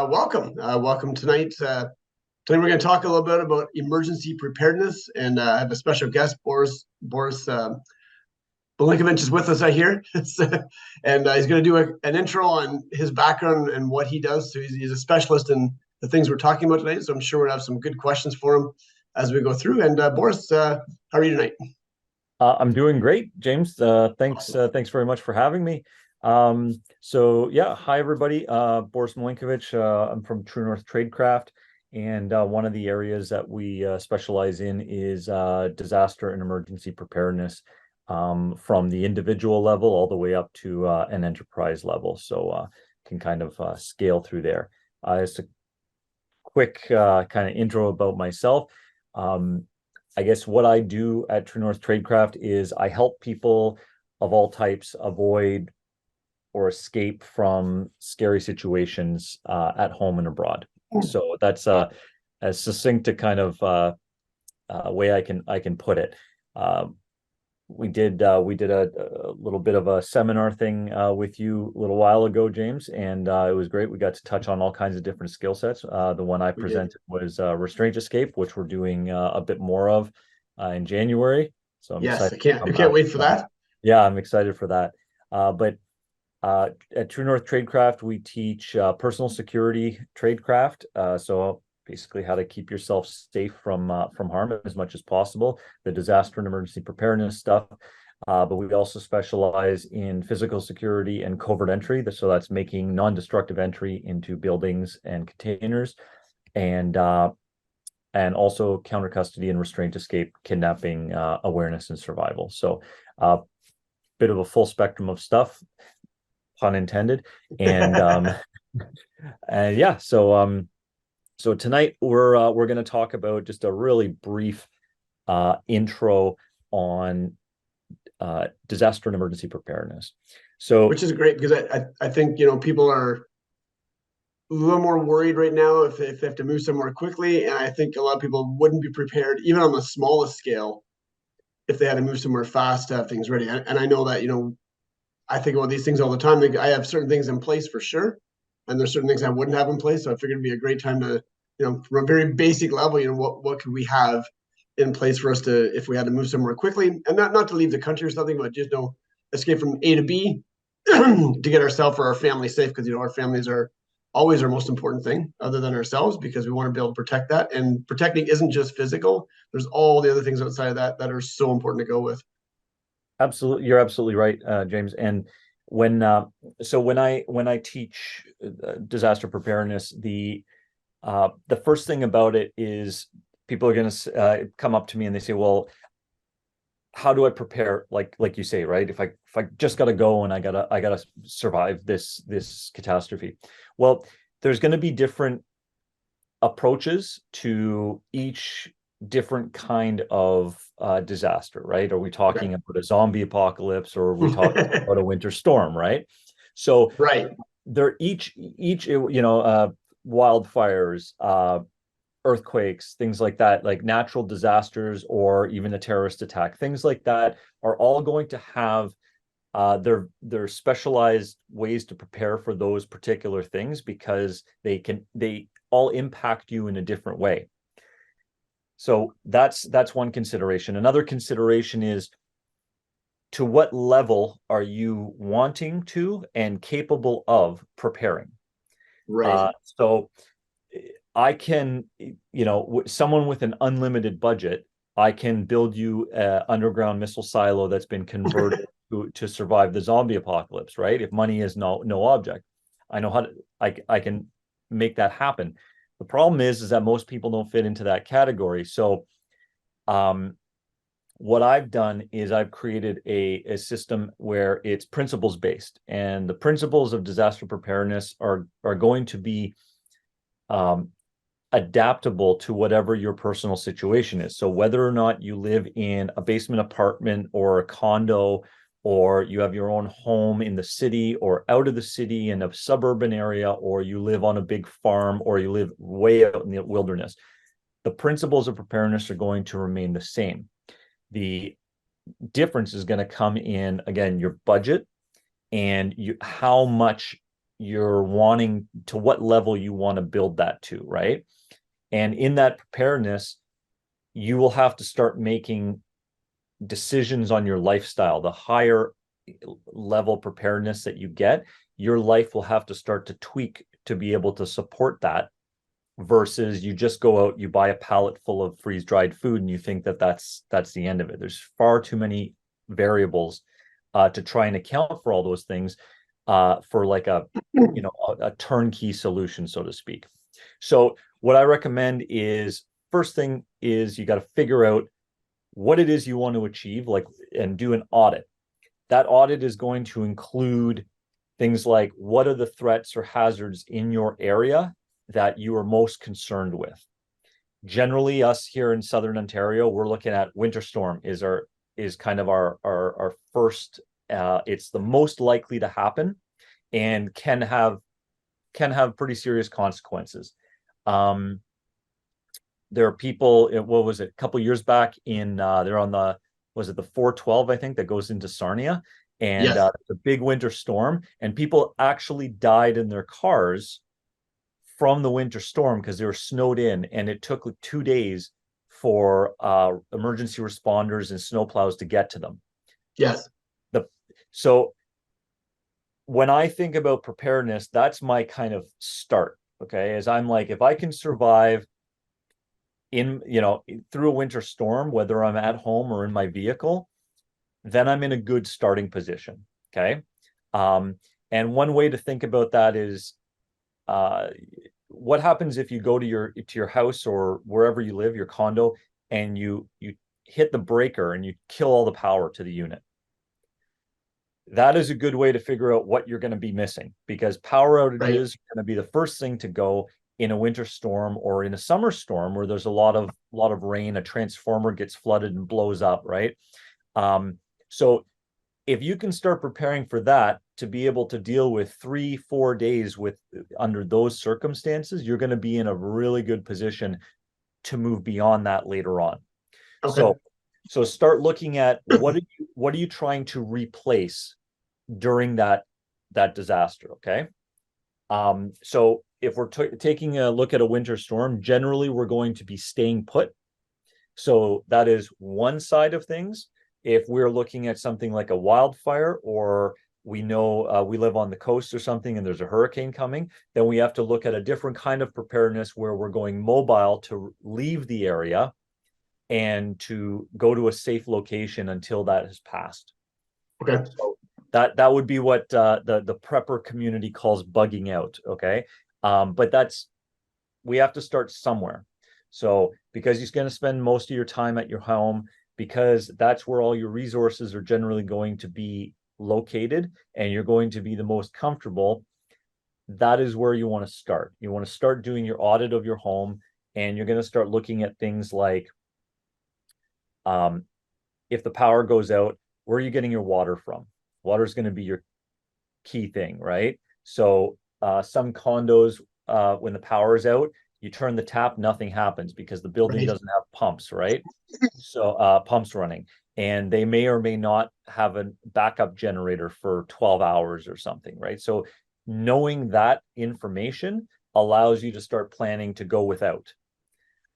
Welcome tonight. Tonight we're going to talk a little bit about emergency preparedness, and I have a special guest, Boris Milinkovich is with us, I hear, and he's going to do an intro on his background and what he does. So he's a specialist in the things we're talking about tonight. So I'm sure we'll have some good questions for him as we go through. And Boris, how are you tonight? I'm doing great, James. Thanks. Awesome. Thanks very much for having me. Hi everybody. Boris Milinkovich. I'm from True North Tradecraft, and one of the areas that we specialize in is disaster and emergency preparedness, from the individual level all the way up to an enterprise level. So can kind of scale through there. Just a quick kind of intro about myself. I guess what I do at True North Tradecraft is I help people of all types avoid or escape from scary situations at home and abroad. So that's as succinct a kind of way I can put it. We did a little bit of a seminar thing with you a little while ago, James, and it was great. We got to touch on all kinds of different skill sets. The one I presented was restraint escape, which we're doing a bit more of in January. So I'm Yes, excited. I can't wait for that. Yeah, I'm excited for that. But at True North Tradecraft, we teach personal security tradecraft. So basically how to keep yourself safe from harm as much as possible, the disaster and emergency preparedness stuff. But we also specialize in physical security and covert entry. So that's making non-destructive entry into buildings and containers, and also counter custody and restraint escape, kidnapping, awareness and survival. So bit of a full spectrum of stuff, pun intended. And and yeah, so tonight we're going to talk about just a really brief intro on disaster and emergency preparedness. So, which is great because I think people are a little more worried right now if they have to move somewhere quickly, and I think a lot of people wouldn't be prepared even on the smallest scale if they had to move somewhere fast to have things ready. And I know that I think about these things all the time. I have certain things in place for sure, and there's certain things I wouldn't have in place. So I figured it'd be a great time to, from a very basic level, what could we have in place for us to, if we had to move somewhere quickly, and not to leave the country or something, but just escape from A to B to get ourselves or our family safe, because our families are always our most important thing other than ourselves, because we want to be able to protect that. And protecting isn't just physical. There's all the other things outside of that that are so important to go with. absolutely, you're absolutely right, James. And when when I teach disaster preparedness, the first thing about it is people are going to come up to me and they say, "Well, how do I prepare?" Like you say, right? If I just got to go and I gotta survive this catastrophe. Well, there's going to be different approaches to each different kind of disaster, right? Are we talking Right. about a zombie apocalypse, or are we talking about a winter storm, right? So Right. they're each wildfires, earthquakes, things like that, like natural disasters, or even a terrorist attack, things like that are all going to have their specialized ways to prepare for those particular things, because they all impact you in a different way. So that's one consideration. Another consideration is, to what level are you wanting to and capable of preparing? Right. So I can, someone with an unlimited budget, I can build you an underground missile silo that's been converted to survive the zombie apocalypse, right? If money is no object, I know how to, I can make that happen. The problem is that most people don't fit into that category. So, what I've done is I've created a system where it's principles based, and the principles of disaster preparedness are going to be adaptable to whatever your personal situation is. So whether or not you live in a basement apartment or a condo, or you have your own home in the city or out of the city in a suburban area, or you live on a big farm, or you live way out in the wilderness, the principles of preparedness are going to remain the same. The difference is going to come in, again, your budget and how much you're wanting to what level you want to build that to, right? And in that preparedness, you will have to start making decisions on your lifestyle. The higher level preparedness that you get, your life will have to start to tweak to be able to support that, versus you just go out, you buy a pallet full of freeze-dried food and you think that that's the end of it. There's far too many variables to try and account for all those things for like a turnkey solution, so to speak. So what I recommend is, first thing is you got to figure out what it is you want to achieve, like, and do an audit. That audit is going to include things like, what are the threats or hazards in your area that you are most concerned with? Generally, us here in Southern Ontario, we're looking at winter storm is kind of our first. It's the most likely to happen and can have pretty serious consequences. There are people, what was it, a couple years back in they're on the, was it the 412, I think, that goes into Sarnia, and Yes. the big winter storm, and people actually died in their cars from the winter storm because they were snowed in, and it took like 2 days for emergency responders and snowplows to get to them. Yes. The so when I think about preparedness, that's my kind of start. Okay, as I'm like, if I can survive in, through a winter storm, whether I'm at home or in my vehicle, then I'm in a good starting position. Okay. Um, and one way to think about that is, uh, what happens if you go to your house or wherever you live, your condo, and you hit the breaker and you kill all the power to the unit? That is a good way to figure out what you're going to be missing, because power Right. outages are going to be the first thing to go in a winter storm or in a summer storm where there's a lot of rain. A transformer gets flooded and blows up, right? So if you can start preparing for that to be able to deal with 3-4 days with under those circumstances, you're going to be in a really good position to move beyond that later on. Okay. So start looking at what are you trying to replace during that disaster. Okay. So if we're taking a look at a winter storm, generally we're going to be staying put. So that is one side of things. If we're looking at something like a wildfire, or we know we live on the coast or something and there's a hurricane coming, then we have to look at a different kind of preparedness where we're going mobile to leave the area and to go to a safe location until that has passed. Okay. So that would be what the prepper community calls bugging out. Okay. But that's, we have to start somewhere. So because you're going to spend most of your time at your home, because that's where all your resources are generally going to be located, and you're going to be the most comfortable, that is where you want to start. You want to start doing your audit of your home, and you're going to start looking at things like, um, if the power goes out, where are you getting your water from? Water is going to be your key thing, right? So some condos, when the power is out, you turn the tap, nothing happens because the building Right. doesn't have pumps, right? So pumps running, and they may or may not have a backup generator for 12 hours or something, right? So knowing that information allows you to start planning to go without.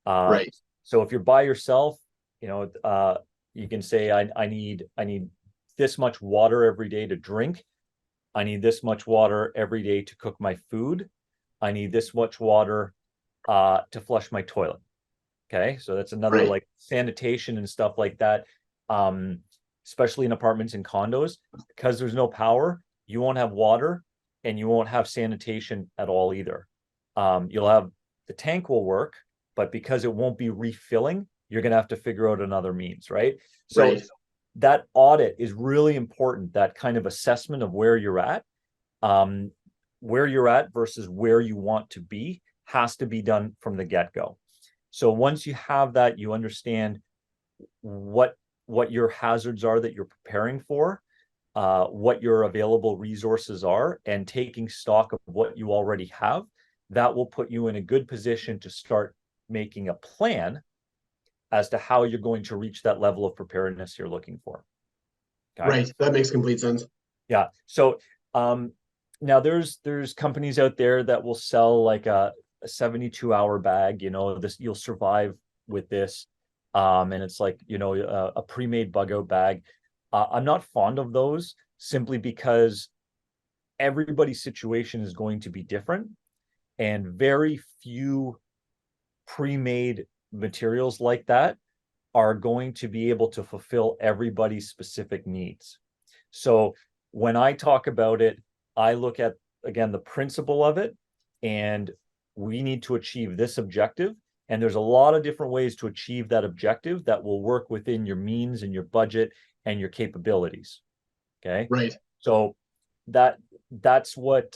Uh, Right. so if you're by yourself, you can say, I need this much water every day to drink. I need this much water every day to cook my food. I need this much water to flush my toilet. Okay, so that's another, Right. like, sanitation and stuff like that. Um, Especially in apartments and condos, because there's no power, you won't have water and you won't have sanitation at all either. You'll have, the tank will work, but because it won't be refilling, you're going to have to figure out another means, right? So Right. that audit is really important. That kind of assessment of um, where you're at versus where you want to be, has to be done from the get-go. So once you have that, you understand what your hazards are that you're preparing for, what your available resources are, and taking stock of what you already have. That will put you in a good position to start making a plan as to how you're going to reach that level of preparedness you're looking for. Okay. Right. That makes complete sense. Yeah. So, um, Now there's companies out there that will sell like a 72-hour bag, this you'll survive with this. And it's like, a pre-made bug out bag. I'm not fond of those simply because everybody's situation is going to be different, and very few pre-made materials like that are going to be able to fulfill everybody's specific needs. So when I talk about it, I look at, again, the principle of it, and we need to achieve this objective. And there's a lot of different ways to achieve that objective that will work within your means and your budget and your capabilities. Okay. Right. So that that's what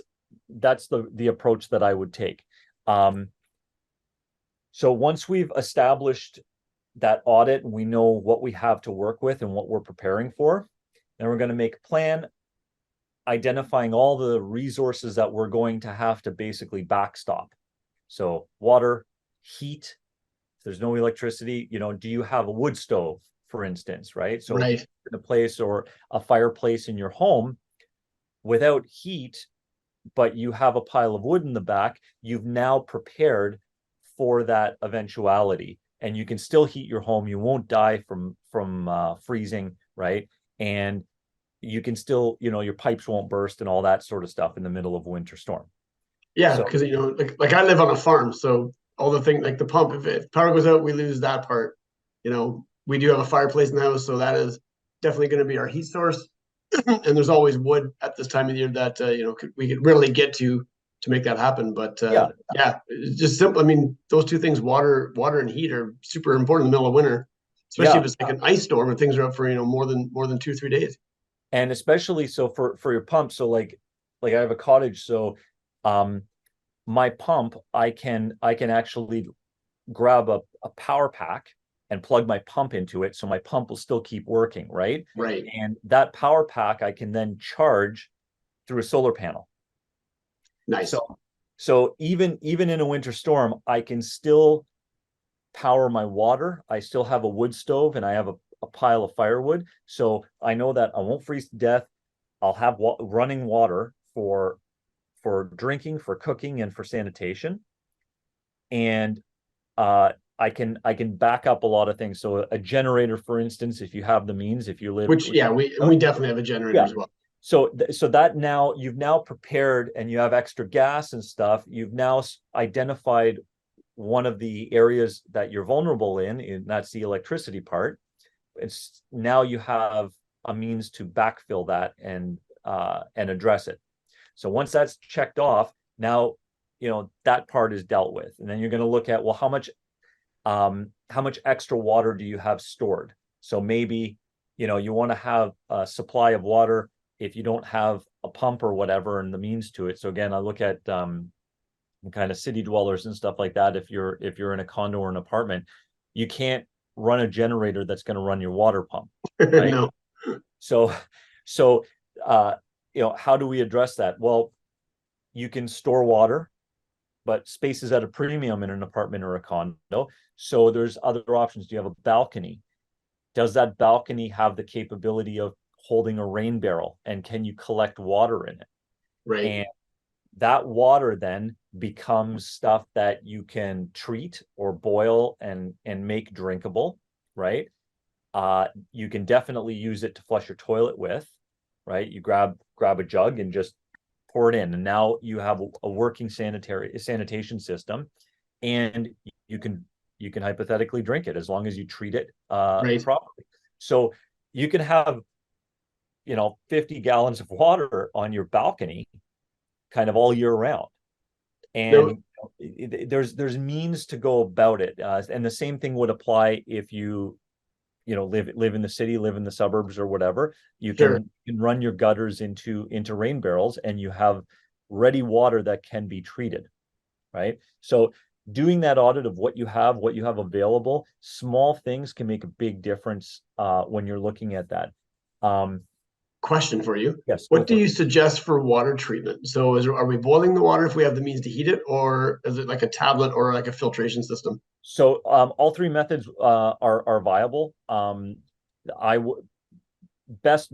that's the approach that I would take. So once we've established that audit and we know what we have to work with and what we're preparing for, then we're going to make a plan, identifying all the resources that we're going to have to basically backstop. So water, heat, if there's no electricity, do you have a wood stove, for instance, right? So if Right. you're in a place or a fireplace in your home without heat, but you have a pile of wood in the back, you've now prepared for that eventuality, and you can still heat your home. You won't die from freezing, right? And you can still, your pipes won't burst and all that sort of stuff in the middle of a winter storm. Yeah, So because like I live on a farm, so all the thing like the pump, if power goes out, we lose that part. We do have a fireplace in the house, so that is definitely going to be our heat source. And there's always wood at this time of the year that we could really get to make that happen. But yeah, yeah, it's just simple. I mean, those two things, water and heat, are super important in the middle of winter, especially yeah, if it's like an ice storm and things are up for more than 2-3 days. and especially so for your pump. So like I have a cottage, so um my pump, I can actually grab a power pack and plug my pump into it, so my pump will still keep working, right? Right. And that power pack I can then charge through a solar panel. Nice. So even in a winter storm, I can still power my water. I still have a wood stove and I have a pile of firewood. So I know that I won't freeze to death. I'll have running water for drinking, for cooking, and for sanitation. And I can back up a lot of things. So a generator, for instance, if you have the means, if you live, Which, yeah, we definitely have a generator yeah. as well. So that now you've now prepared and you have extra gas and stuff. You've now identified one of the areas that you're vulnerable in, and that's the electricity part. It's now you have a means to backfill that and address it. So once that's checked off, now that part is dealt with, and then you're going to look at, well, how much extra water do you have stored? So maybe you want to have a supply of water if you don't have a pump or whatever and the means to it. So again, I look at kind of city dwellers and stuff like that. If you're in a condo or an apartment, you can't run a generator that's going to run your water pump, right? No. So so how do we address that? Well, you can store water, but space is at a premium in an apartment or a condo. So there's other options. Do you have a balcony? Does that balcony have the capability of holding a rain barrel? And can you collect water in it? Right. And that water then becomes stuff that you can treat or boil and make drinkable, right? You can definitely use it to flush your toilet with, right? You grab a jug and just pour it in, and now you have a working sanitation system, and you can hypothetically drink it as long as you treat it Right. properly. So you can have 50 gallons of water on your balcony kind of all year round, No. and there's means to go about it, and the same thing would apply if you live in the city, live in the suburbs or whatever. You Sure. can run your gutters into rain barrels, and you have ready water that can be treated, right? So doing that audit of what you have available, small things can make a big difference when you're looking at that. um Question for you. yes, go What do for it. you suggest for water treatment? So are we boiling the water if we have the means to heat it, or is it like a tablet or like a filtration system? So all three methods are viable. I would best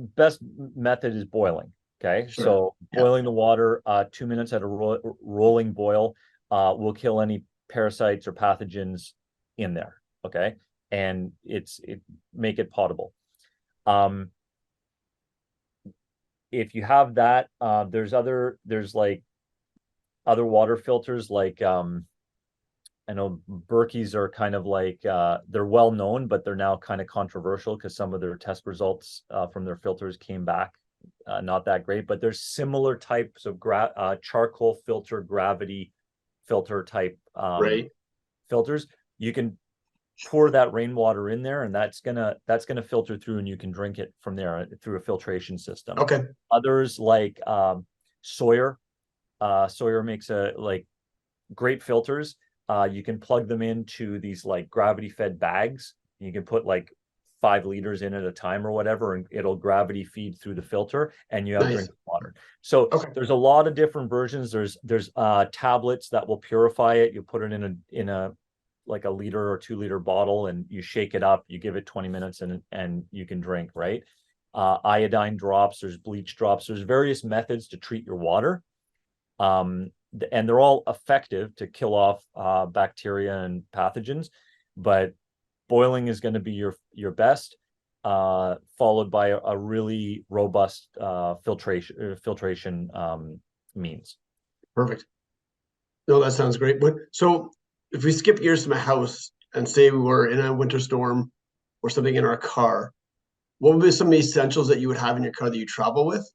method is boiling. Okay, Sure. so Yeah. boiling the water, 2 minutes at a rolling boil, will kill any parasites or pathogens in there. Okay, and it make it potable. Um, if you have that, there's like other water filters like I know Berkey's are kind of like they're well known, but they're now kind of controversial because some of their test results from their filters came back not that great. But there's similar types of charcoal filter, gravity filter type Right. filters. You can pour that rainwater in there, and that's gonna filter through, and you can drink it from there through a filtration system. Okay. Others like Sawyer. Sawyer makes a like great filters. You can plug them into these like gravity fed bags. You can put like 5 liters in at a time or whatever, and it'll gravity feed through the filter, and you have Nice. drinking water. So Okay. there's a lot of different versions. There's tablets that will purify it. You put it in a like a liter or 2 liter bottle, and you shake it up. You give it 20 minutes, and you can drink. Right. Iodine drops. There's bleach drops. There's various methods to treat your water. And they're all effective to kill off bacteria and pathogens, but boiling is going to be your best, followed by a really robust filtration means. Perfect. No, that sounds great. But so if we skip gears to my house and say we were in a winter storm or something in our car, what would be some of the essentials that you would have in your car that you travel with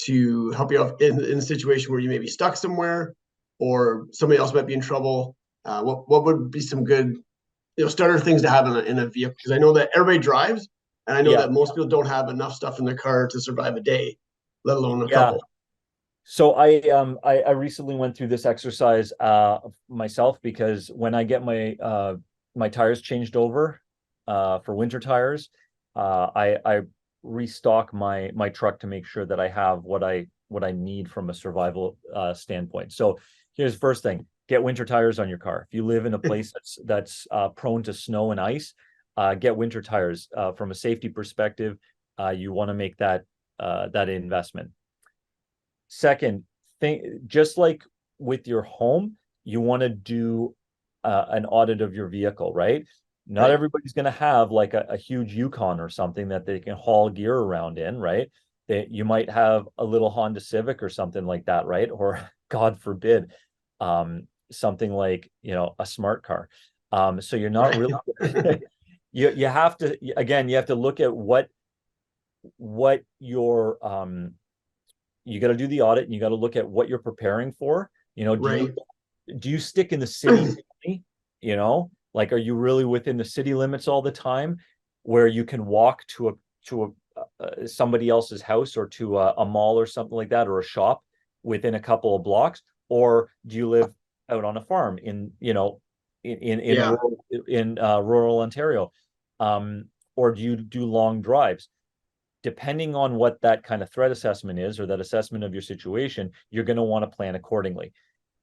to help you out in a situation where you may be stuck somewhere or somebody else might be in trouble? What would be some good starter things to have in a vehicle? Because I know that everybody drives, and I know Yeah, that most people don't have enough stuff in their car to survive a day, let alone a yeah. couple. So I recently went through this exercise myself because when I get my tires changed over for winter tires, I restock my truck to make sure that I have what I need from a survival standpoint. So here's the first thing: get winter tires on your car. If you live in a place that's prone to snow and ice, get winter tires. From a safety perspective, you want to make that investment. Second thing, just like with your home, you want to do an audit of your vehicle, right? Not Right. everybody's going to have like a huge Yukon or something that they can haul gear around in, right? That you might have a little Honda Civic or something like that, right? Or God forbid, something like, a smart car. So you're not Right. really you have to, again, you have to look at what your you got to do the audit, and you got to look at what you're preparing for. Do you Right. stick in the city? Like, are you really within the city limits all the time, where you can walk to somebody else's house or to a mall or something like that, or a shop within a couple of blocks, or do you live out on a farm in Yeah. rural Ontario, or do you do long drives? Depending on what that kind of threat assessment is, or that assessment of your situation, you're going to want to plan accordingly.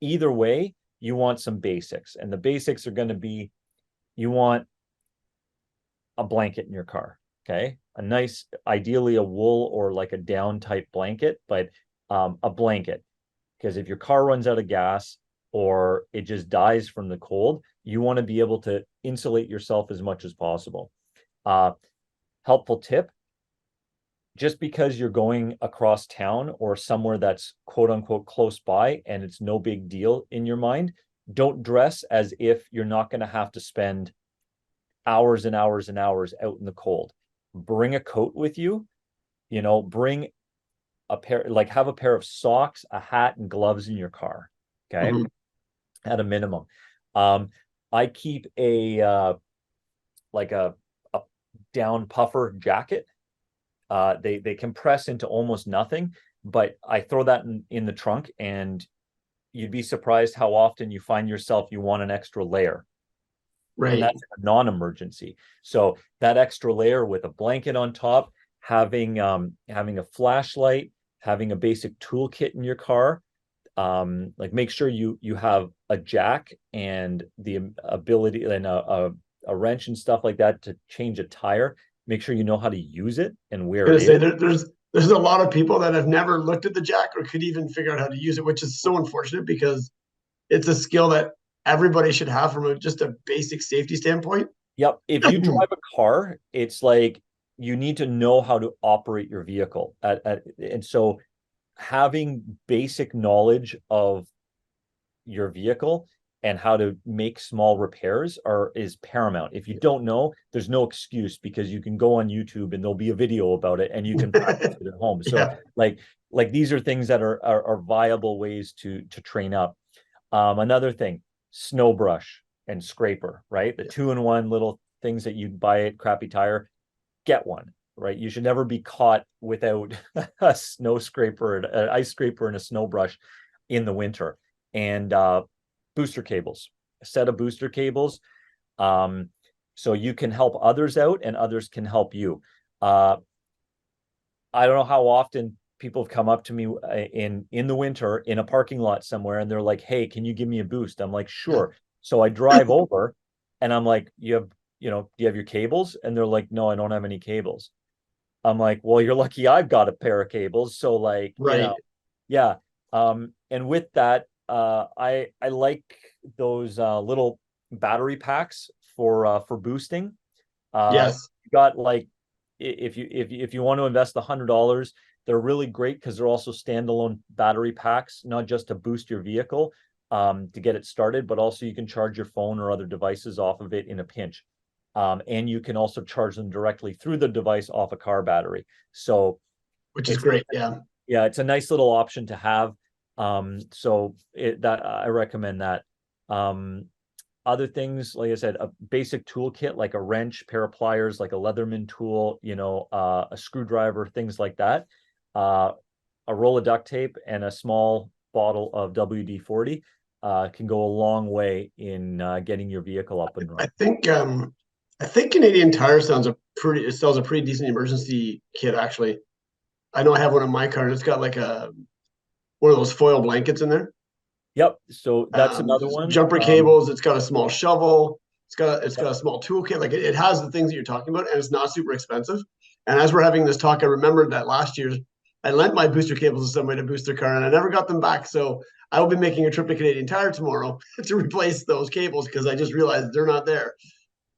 Either way, you want some basics, and the basics are going to be, you want a blanket in your car. Okay, a nice, ideally a wool or like a down type blanket, but a blanket, because if your car runs out of gas or it just dies from the cold, you want to be able to insulate yourself as much as possible. uh Helpful tip: just because you're going across town or somewhere that's quote unquote close by and it's no big deal in your mind, don't dress as if you're not going to have to spend hours and hours and hours out in the cold. Bring a coat with you, bring a pair, like have a pair of socks, a hat, and gloves in your car. Okay. Mhm. At a minimum. Um, I keep like a down puffer jacket. They compress into almost nothing, but I throw that in the trunk, and you'd be surprised how often you find yourself you want an extra layer, and Right. that's a non-emergency. So that extra layer with a blanket on top, having a flashlight, having a basic toolkit in your car, like make sure you have a jack and the ability and a wrench and stuff like that to change a tire. Make sure you know how to use it and where Gonna it say is. there's there's a lot of people that have never looked at the jack or could even figure out how to use it, which is so unfortunate because it's a skill that everybody should have from just a basic safety standpoint. Yep. If you drive a car, it's like you need to know how to operate your vehicle. And so having basic knowledge of your vehicle and how to make small repairs is paramount. If you don't know, there's no excuse because you can go on YouTube and there'll be a video about it and you can practice it at home. So Yeah. like these are things that are viable ways to train up. Another thing, snow brush and scraper, right? The 2-in-1 little things that you buy at Crappy Tire, get one, right? You should never be caught without a snow scraper, an ice scraper, and a snow brush in the winter. And booster cables, a set of booster cables. So you can help others out and others can help you. I don't know how often people have come up to me in the winter in a parking lot somewhere and they're like, "Hey, can you give me a boost?" I'm like, "Sure." So I drive over and I'm like, do you have your cables?" And they're like, "No, I don't have any cables." I'm like, "Well, you're lucky I've got a pair of cables." So like, Right. yeah. And with that, I like those little battery packs for boosting. Yes. You got like if you want to invest $100, they're really great because they're also standalone battery packs, not just to boost your vehicle to get it started, but also you can charge your phone or other devices off of it in a pinch. And you can also charge them directly through the device off a car battery. So Which is it's great. Yeah. yeah, it's a nice little option to have. So that I recommend that. Um, Other things, like I said, a basic toolkit like a wrench, pair of pliers, like a Leatherman tool, a screwdriver, things like that. Uh, a roll of duct tape and a small bottle of WD-40 can go a long way in getting your vehicle up and I running. think I think Canadian Tire sounds a pretty it sells a pretty decent emergency kit actually. I know I have one in my car. It's got like a one of those foil blankets in there. Yep. So that's another one. Jumper cables. It's got a small shovel. It's got Yep. a small toolkit. Like it has the things that you're talking about, and it's not super expensive. And as we're having this talk, I remembered that last year I lent my booster cables to somebody to boost their car, and I never got them back. So I will be making a trip to Canadian Tire tomorrow to replace those cables because I just realized they're not there.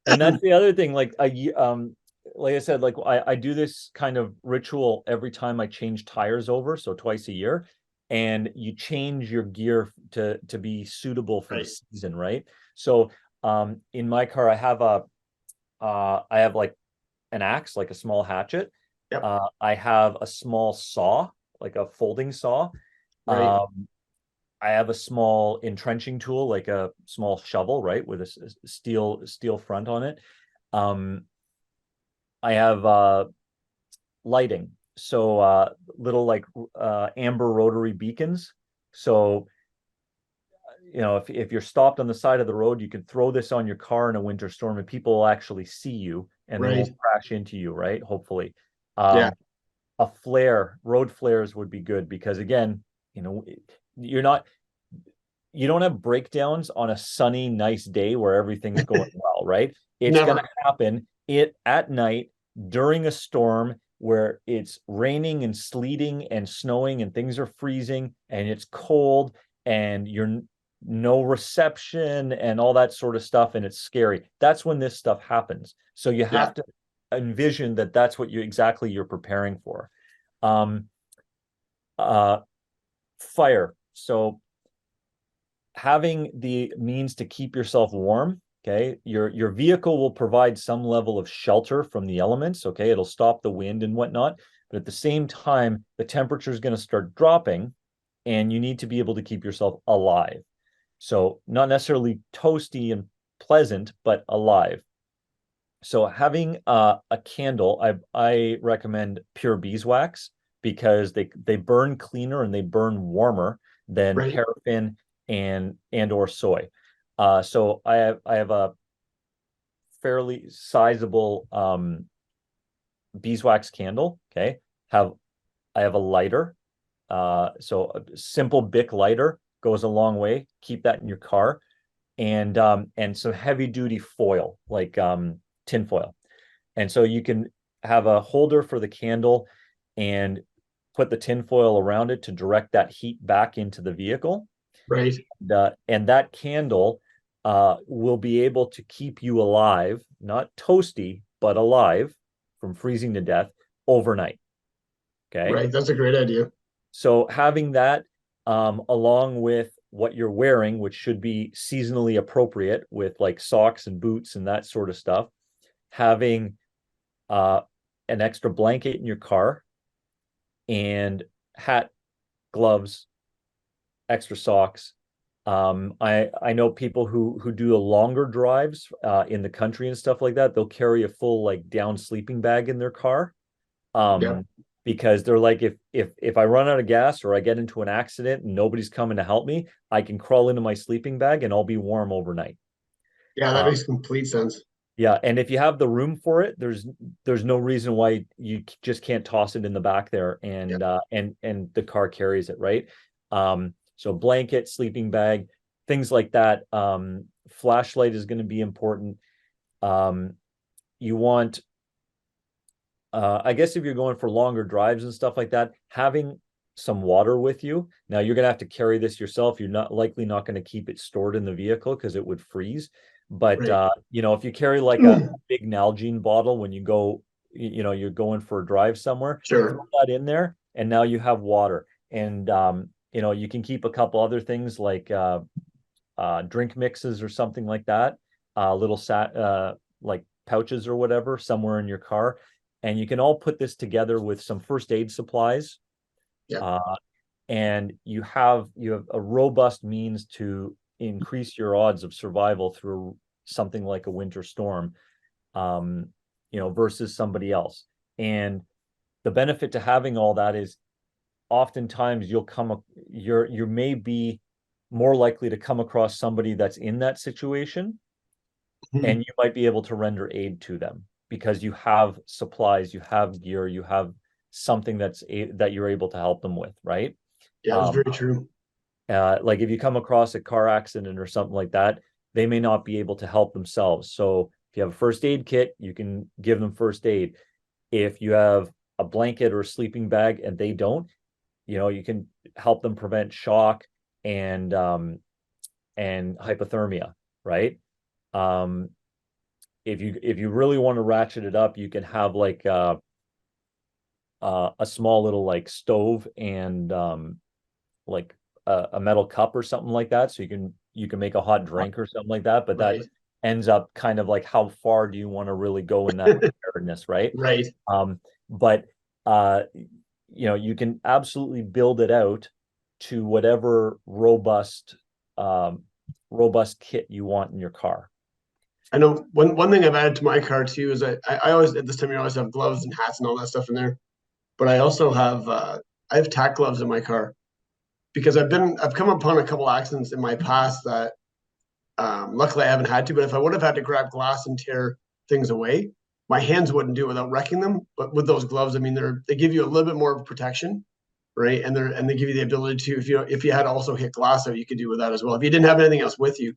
And that's the other thing. Like I said, like I do this kind of ritual every time I change tires over, so twice a year, and you change your gear to be suitable for the Right. season, right? So in my car, I have like an axe, like a small hatchet. Yep. I have a small saw, like a folding saw. Right. Um, I have a small entrenching tool, like a small shovel, right, with a steel front on it. Um, I have lighting, so little like amber rotary beacons. So if you're stopped on the side of the road, you can throw this on your car in a winter storm, and people will actually see you, and they Right. won't crash into you, right? Hopefully, Yeah. um, a flare, road flares would be good because again, you're not you don't have breakdowns on a sunny, nice day where everything's going well, right? It's going to Never. happen at night during a storm where it's raining and sleeting and snowing and things are freezing and it's cold and you're no reception and all that sort of stuff and it's scary. That's when this stuff happens. So you Yeah. have to envision that that's what you're preparing for. Um, uh, Fire. So having the means to keep yourself warm. Okay, your vehicle will provide some level of shelter from the elements. Okay, it'll stop the wind and whatnot, but at the same time, the temperature is going to start dropping, and you need to be able to keep yourself alive. So not necessarily toasty and pleasant, but alive. So having a candle, I recommend pure beeswax because they burn cleaner and they burn warmer than Right. paraffin and or soy. So I have a fairly sizable beeswax candle. Okay, have I have a lighter. So a simple Bic lighter goes a long way. Keep that in your car, and some heavy duty foil like tin foil. And so you can have a holder for the candle. and put the tinfoil around it to direct that heat back into the vehicle. Right. And that candle will be able to keep you alive, not toasty, but alive from freezing to death overnight. Okay. Right. That's a great idea. So having that along with what you're wearing, which should be seasonally appropriate with like socks and boots and that sort of stuff, having uh, an extra blanket in your car and hat, gloves, extra socks. I know people who do the longer drives in the country and stuff like that. They'll carry a full like down sleeping bag in their car, Yeah. because they're like, if I run out of gas or I get into an accident and nobody's coming to help me, I can crawl into my sleeping bag and I'll be warm overnight. Yeah, that Uh, makes complete sense. yeah, and if you have the room for it, there's no reason why you just can't toss it in the back there, Yeah. and the car carries it, right? So blanket, sleeping bag, things like that. Flashlight is going to be important. Um, you want, I guess if you're going for longer drives and stuff like that, having some water with you. Now you're gonna have to carry this yourself. You're not likely not going to keep it stored in the vehicle because it would freeze. But Right. if you carry like a big Nalgene bottle when you go, you're going for a drive somewhere, throw Sure. that in there, and now you have water. And you can keep a couple other things like drink mixes or something like that, little like pouches or whatever somewhere in your car, and you can all put this together with some first aid supplies, Yeah. uh, and you have a robust means to increase your odds of survival through something like a winter storm, um, versus somebody else. And the benefit to having all that is oftentimes you may be more likely to come across somebody that's in that situation, and you might be able to render aid to them because you have supplies, you have gear, you have something that you're able to help them with, right? Yeah, that's um, very true. like if you come across a car accident or something like that, they may not be able to help themselves, so if you have a first aid kit, you can give them first aid. If you have a blanket or a sleeping bag and they don't, you can help them prevent shock and hypothermia, right? Um, if you really want to ratchet it up, you can have like a small little like stove and like a metal cup or something like that, so you can make a hot drink or something like that. But that Right. ends up kind of like how far do you want to really go in that preparedness, right? Right. But you can absolutely build it out to whatever um, robust kit you want in your car. I know one thing I've added to my car too is I always at this time of year I always have gloves and hats and all that stuff in there. But I also have I have tack gloves in my car because I've come upon a couple accidents in my past that luckily I haven't had to. But if I would have had to grab glass and tear things away, my hands wouldn't do it without wrecking them. But with those gloves, I mean they give you a little bit more protection, right? And they give you the ability to if you had to also hit glass out, you could do with that as well. If you didn't have anything else with you,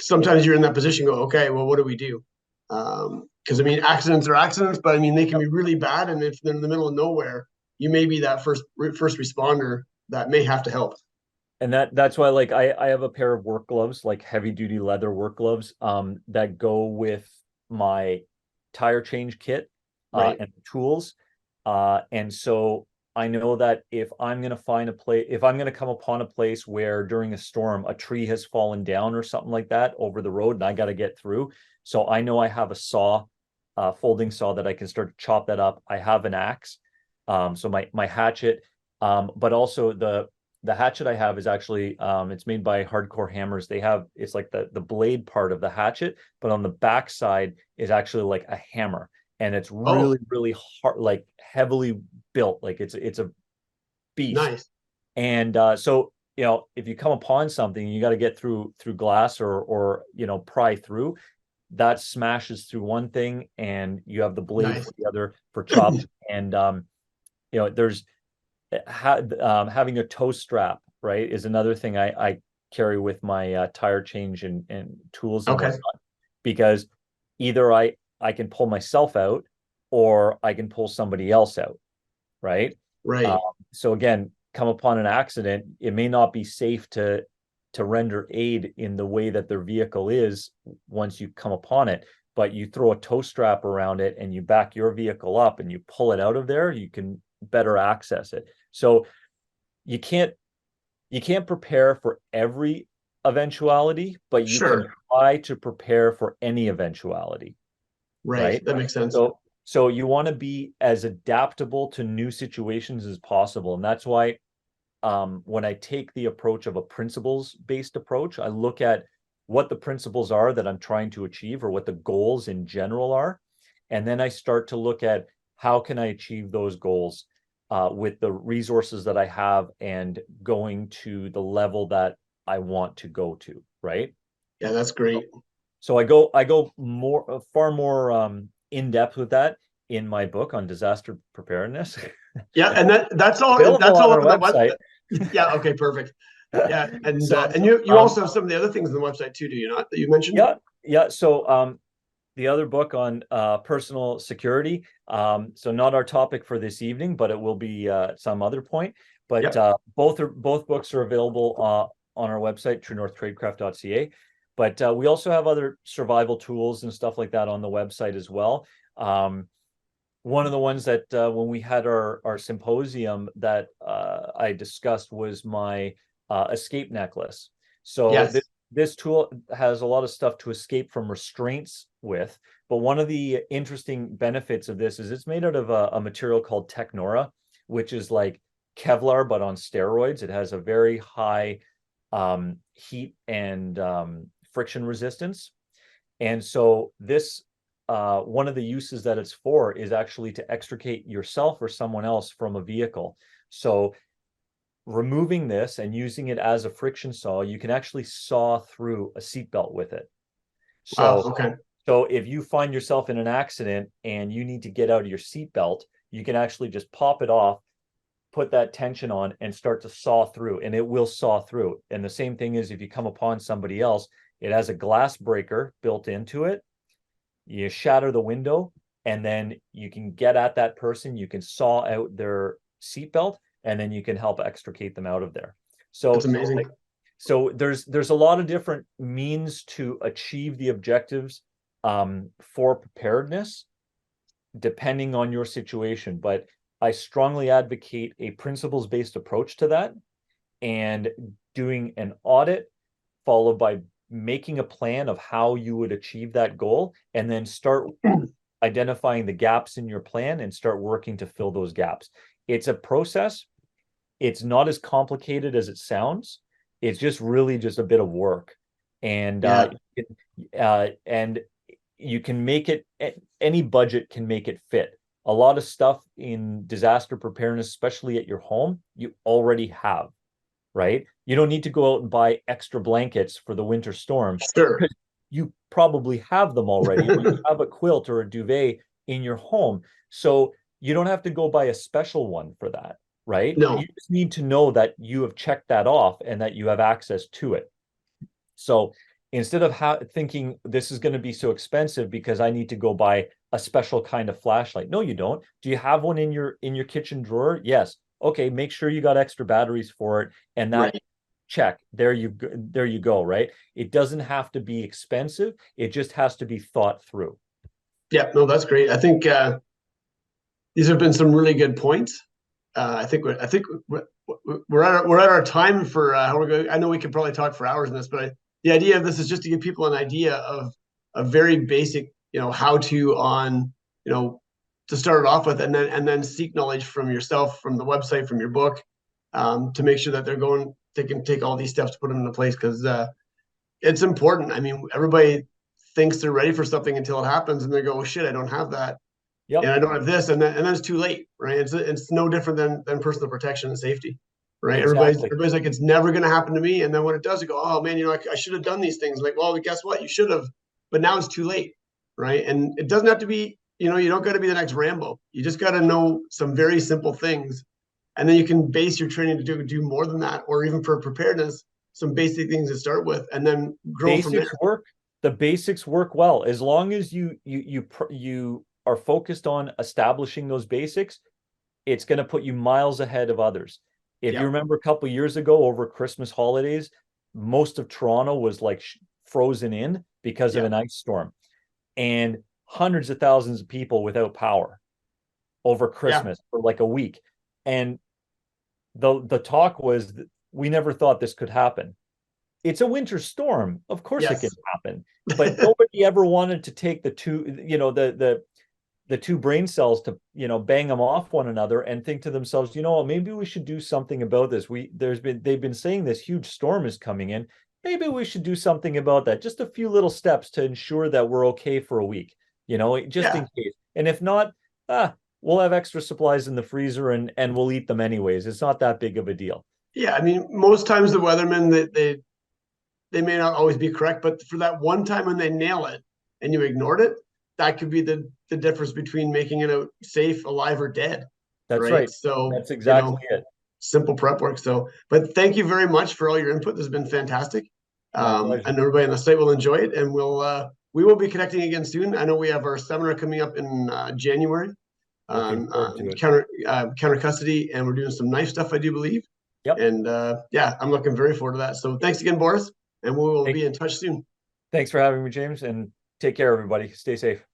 sometimes you're in that position. Go, okay, well, what do we do? Because I mean, accidents are accidents, but I mean they can be really bad, and if they're in the middle of nowhere, you may be that first responder that may have to help. And that's why, like, I have a pair of work gloves, like heavy duty leather work gloves, that go with my tire change kit, Right. and tools. And so I know that if I'm gonna come upon a place where during a storm a tree has fallen down or something like that over the road and I got to get through, so I know I have a saw, folding saw that I can start to chop that up. I have an axe, so my hatchet, but also the hatchet I have is actually, it's made by Hardcore Hammers. It's like the blade part of the hatchet, but on the back side is actually like a hammer, and it's Oh, really really hard, like heavily built, like it's a beast. nice, And so if you come upon something, you got to get through glass or pry through. That smashes through one thing, and you have the blade nice. for the other for chopping. And there's having a toe strap, right, is another thing I carry with my tire change and tools and Okay, whatnot, because either I can pull myself out or I can pull somebody else out. right? Um, Right. so again, come upon an accident, it may not be safe to render aid in the way that their vehicle is once you come upon it, but you throw a tow strap around it and you back your vehicle up and you pull it out of there, you can better access it. So you can't you can't prepare for every eventuality, but you can Sure. try to prepare for any eventuality, Right. right? That makes sense. So you want to be as adaptable to new situations as possible. And that's why when I take the approach of a principles-based approach, I look at what the principles are that I'm trying to achieve or what the goals in general are. And then I start to look at how can I achieve those goals with the resources that I have and going to the level that I want to go to, right? Yeah, that's great. So I go more far more in depth with that in my book on disaster preparedness. Yeah, and that's all. Available That's on all our up on the web. website. Yeah. Okay. Perfect. Yeah, So and you um also have some of the other things on the website too, do you not? That you mentioned. yeah, yeah. So the other book on personal security. So not our topic for this evening, but it will be at some other point. But Yep. both books are available on our website, truenorthtradecraft.ca. But we also have other survival tools and stuff like that on the website as well. One of the ones that when we had our symposium that I discussed was my escape necklace. So Yes. this tool has a lot of stuff to escape from restraints with, but one of the interesting benefits of this is it's made out of a material called Technora, which is like Kevlar but on steroids. It has a very high heat and friction resistance. And so this one of the uses that it's for is actually to extricate yourself or someone else from a vehicle. So removing this and using it as a friction saw, you can actually saw through a seatbelt with it. Wow. So Okay. so if you find yourself in an accident and you need to get out of your seatbelt, you can actually just pop it off, put that tension on, and start to saw through, and it will saw through. And the same thing is if you come upon somebody else, it has a glass breaker built into it. You shatter the window, and then you can get at that person. You can saw out their seatbelt, and then you can help extricate them out of there. That's So, amazing. so there's a lot of different means to achieve the objectives for preparedness, depending on your situation. But I strongly advocate a principles-based approach to that, and doing an audit followed by making a plan of how you would achieve that goal, and then start identifying the gaps in your plan and start working to fill those gaps. It's a process. It's not as complicated as it sounds. It's just really just a bit of work. And Yeah. and you can make it, any budget can make it fit. A lot of stuff in disaster preparedness, especially at your home, you already have, right? You don't need to go out and buy extra blankets for the winter storm Sure. because you probably have them already, or you have a quilt or a duvet in your home. So you don't have to go buy a special one for that, right? You No. just need to know that you have checked that off and that you have access to it. So instead of thinking this is going to be so expensive because I need to go buy a special kind of flashlight. No, you don't. Do you have one in your kitchen drawer? Yes. Okay, make sure you got extra batteries for it, and that Right. check. There you go, right? It doesn't have to be expensive. It just has to be thought through. Yeah. No, that's great. I think these have been some really good points. We're at our time for how we're going. I know we could probably talk for hours on this, but the idea of this is just to give people an idea of a very basic, how to on, to start it off with, and then seek knowledge from yourself, from the website, from your book, to make sure that they can take all these steps to put them into place because it's important. I mean, everybody thinks they're ready for something until it happens, and they go, "Oh shit, I don't have that." And Yep, I don't have this, and then it's too late, right? It's no different than personal protection and safety, right? exactly. Everybody's like, it's never going to happen to me, and then when it does, you go, oh man, I should have done these things. Like, well, guess what? You should have, but now it's too late, right? And it doesn't have to be, you don't got to be the next Rambo. You just got to know some very simple things, and then you can base your training to do more than that, or even for preparedness, some basic things to start with, and then grow from there. Basics work. The basics work well as long as you are focused on establishing those basics. it's going to put you miles ahead of others. If you Yeah. remember a couple of years ago over Christmas holidays, most of Toronto was like frozen in because of Yeah. an ice storm, and hundreds of thousands of people without power over Yeah. Christmas for like a week. And the talk was that we never thought this could happen. It's a winter storm. Of course it can Yes. happen. But nobody ever wanted to take the two, the two brain cells to, bang them off one another and think to themselves, maybe we should do something about this. They've been saying this huge storm is coming in. Maybe we should do something about that. Just a few little steps to ensure that we're okay for a week, just Yeah. in case. And if not, ah, we'll have extra supplies in the freezer and we'll eat them anyways. It's not that big of a deal. Yeah. I mean, most times the weathermen they may not always be correct, but for that one time when they nail it and you ignored it, that could be the difference between making it out safe, alive, or dead. That's Right. right. So, That's exactly it. simple prep work. So, but thank you very much for all your input. This has been fantastic. My pleasure. And everybody on the site will enjoy it. And we will be connecting again soon. I know we have our seminar coming up in January Looking on forward to it. counter custody, and we're doing some knife stuff, I do believe. Yep. And yeah, I'm looking very forward to that. So thanks again, Boris, and we will Thank- be in touch soon. Thanks for having me, James, and take care, everybody. Stay safe.